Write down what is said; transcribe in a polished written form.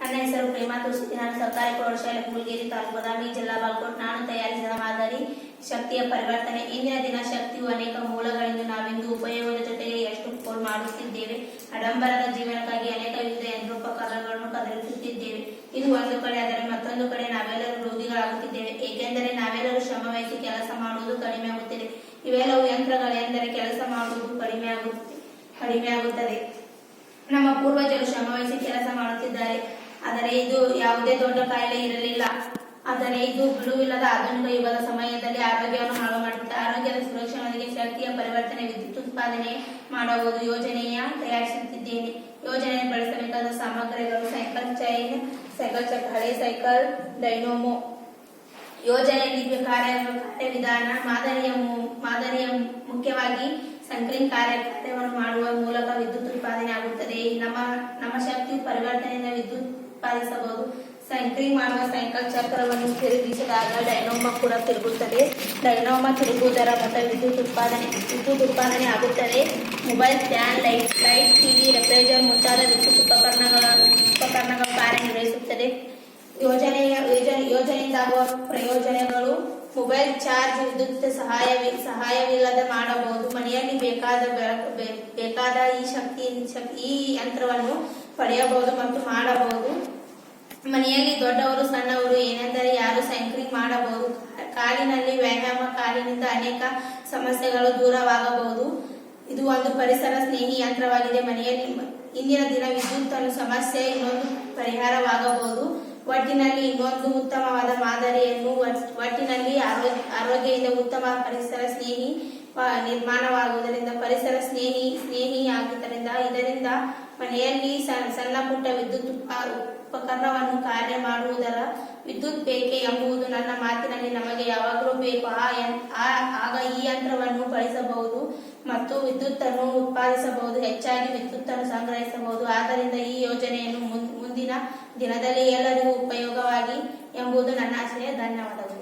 ನನ್ನ ಹೆಸರು ಪ್ರೇಮಾ ತುಳಸಿ. ನಾನು ಸರ್ಕಾರಿ ಪ್ರೌಢಶಾಲೆ ಮೂಲ್ಗೇರಿ ತಾಲೂಕು ಬಾದಾಮಿ ಜಿಲ್ಲಾ ಬಾಗಲಕೋಟೆ. ನಾನು ತಯಾರಿಸಿದ ಮಾದರಿ ಶಕ್ತಿಯ ಪರಿವರ್ತನೆ. ಇಂದಿನ ದಿನ ಶಕ್ತಿಯು ಅನೇಕ ಮೂಲಗಳಿಂದ ನಾವಿಂದು ಉಪಯೋಗದ ಜೊತೆಗೆ ಎಷ್ಟು ಪೋಲ್ ಮಾಡುತ್ತಿದ್ದೇವೆ. ಆಡಂಬರದ ಜೀವನಕ್ಕಾಗಿ ಅನೇಕ ವಿವಿಧ ಯಂತ್ರೋಪಕರಣಗಳನ್ನು ಕದಲಿಸುತ್ತಿದ್ದೇವೆ. ಇದು ಒಂದು ಕಡೆ, ಆದರೆ ಮತ್ತೊಂದು ಕಡೆ ನಾವೆಲ್ಲರೂ ರೋಗಿಗಳಾಗುತ್ತಿದ್ದೇವೆ. ಏಕೆಂದರೆ ನಾವೆಲ್ಲರೂ ಶ್ರಮವಹಿಸಿ ಕೆಲಸ ಮಾಡುವುದು ಕಡಿಮೆ ಆಗುತ್ತಿದೆ. ಇವೆಲ್ಲವೂ ಯಂತ್ರಗಳೆಂದರೆ ಕೆಲಸ ಮಾಡುವುದು ಕಡಿಮೆಯಾಗುತ್ತದೆ. ನಮ್ಮ ಪೂರ್ವಜರು ಶ್ರಮವಹಿಸಿ ಕೆಲಸ ಮಾಡುತ್ತಿದ್ದಾರೆ, ಆದರೆ ಇದು ಯಾವುದೇ ದೊಡ್ಡ ಕಾಯಿಲೆ ಇರಲಿಲ್ಲ. ಆದರೆ ಇದು ಬಿಡುವಿಲ್ಲದ ಆಧುನಿಕ ಯುಗದ ಸಮಯದಲ್ಲಿ ಆರೋಗ್ಯವನ್ನು ಹಾಳು ಮಾಡುತ್ತದೆ. ಆರೋಗ್ಯದ ಸುರಕ್ಷಣೆಗೆ ಶಕ್ತಿಯ ಪರಿವರ್ತನೆ, ವಿದ್ಯುತ್ ಉತ್ಪಾದನೆ ಮಾಡುವುದು ಯೋಜನೆಯ ತಯಾರಿಸುತ್ತಿದ್ದೇನೆ. ಯೋಜನೆಯನ್ನು ಬಳಸಬೇಕಾದ ಸಾಮಗ್ರಿಗಳು: ಸೈಕಲ್ ಚೈನ್, ಸೈಕಲ್ ಚಕ್ರ, ಹಳೆ ಸೈಕಲ್, ಡೈನೋಮೋ. ಯೋಜನೆಯಲ್ಲಿ ಕಾರ್ಯವಿಧಾನ ಮಾದರಿಯ ಮುಖ್ಯವಾಗಿ ಸಂಕ್ರೀನ್ ಕಾರ್ಯವನ್ನು ಮಾಡುವ ಮೂಲಕ ವಿದ್ಯುತ್ ಉತ್ಪಾದನೆ ಆಗುತ್ತದೆ. ನಮ್ಮ ಶಕ್ತಿ ಪರಿವರ್ತನೆಯಿಂದ ವಿದ್ಯುತ್ ಉತ್ಪಾದಿಸಬಹುದು. ಸಂಕ್ರೀನ್ ಮಾಡುವ ಸೈಕಲ್ ಚಕ್ರವನ್ನು ತಿರುಗಿಸಿದಾಗ ಡೈನೋಮಾ ಕೂಡ ತಿರುಗುತ್ತದೆ. ಡೈನೋಮಾ ತಿರುಗುವುದರ ಮೊತ್ತ ವಿದ್ಯುತ್ ಉತ್ಪಾದನೆ ಆಗುತ್ತದೆ. Mobile, fan, light, TV, refrigerator ಮುಂತಾದ ವಿದ್ಯುತ್ ಉಪಕರಣಗಳು ಕಾರ್ಯನಿರ್ವಹಿಸುತ್ತದೆ. ಯೋಜನೆಯಿಂದಾಗುವ ಪ್ರಯೋಜನಗಳು: ಮೊಬೈಲ್ ಚಾರ್ಜ್ ವಿದ್ಯುತ್ ಸಹಾಯವಿಲ್ಲದೆ ಮಾಡಬಹುದು. ಮನೆಯಲ್ಲಿ ಬೇಕಾದ ಈ ಯಂತ್ರವನ್ನು ಪಡೆಯಬಹುದು ಮತ್ತು ಮಾಡಬಹುದು. ಮನೆಯಲ್ಲಿ ದೊಡ್ಡವರು ಸಣ್ಣವರು ಏನೆಂದರೆ ಯಾರು ಸಂಕ್ರೀನ್ ಮಾಡಬಹುದು. ಕಾಲಿನಲ್ಲಿ ವ್ಯಾಯಾಮ: ಕಾಲಿನಿಂದ ಅನೇಕ ಸಮಸ್ಯೆಗಳು ದೂರವಾಗಬಹುದು. ಇದು ಒಂದು ಪರಿಸರ ಸ್ನೇಹಿ ಯಂತ್ರವಾಗಿದೆ. ಮನೆಯಲ್ಲಿ ಇಂದಿನ ದಿನ ವಿದ್ಯುತ್ ಸಮಸ್ಯೆ ಇನ್ನೊಂದು ಪರಿಹಾರವಾಗಬಹುದು. ಒಟ್ಟಿನಲ್ಲಿ ಇನ್ನೊಂದು ಉತ್ತಮವಾದ ಮಾದರಿಯನ್ನು ಒಟ್ಟಿನಲ್ಲಿ ಆರೋಗ್ಯದಿಂದ ಉತ್ತಮ ಪರಿಸರ ಸ್ನೇಹಿ ನಿರ್ಮಾಣವಾಗುವುದರಿಂದ ಪರಿಸರ ಸ್ನೇಹಿ ಆಗುವುದರಿಂದ ಇದರಿಂದ ಮನೆಯಲ್ಲಿ ಸಣ್ಣ ಪುಟ್ಟ ವಿದ್ಯುತ್ ಉಪಕರಣವನ್ನು ಕಾರ್ಯ ಮಾಡುವುದರ ವಿದ್ಯುತ್ ಬೇಕೆ ಎಂಬುದು ನನ್ನ ಮಾತಿನಲ್ಲಿ ನಮಗೆ ಯಾವಾಗಲೂ ಬೇಕು. ಆಗ ಈ ಯಂತ್ರವನ್ನು ಬಳಸಬಹುದು ಮತ್ತು ವಿದ್ಯುತ್ತನ್ನು ಉತ್ಪಾದಿಸಬಹುದು. ಹೆಚ್ಚಾಗಿ ವಿದ್ಯುತ್ತನ್ನು ಸಂಗ್ರಹಿಸಬಹುದು. ಆದ್ದರಿಂದ ಈ ಯೋಜನೆಯನ್ನು ಮುಂದಿನ ದಿನದಲ್ಲಿ ಎಲ್ಲರಿಗೂ ಉಪಯೋಗವಾಗಿ ಎಂಬುದು ನನ್ನ ಆಶಯ. ಧನ್ಯವಾದಗಳು.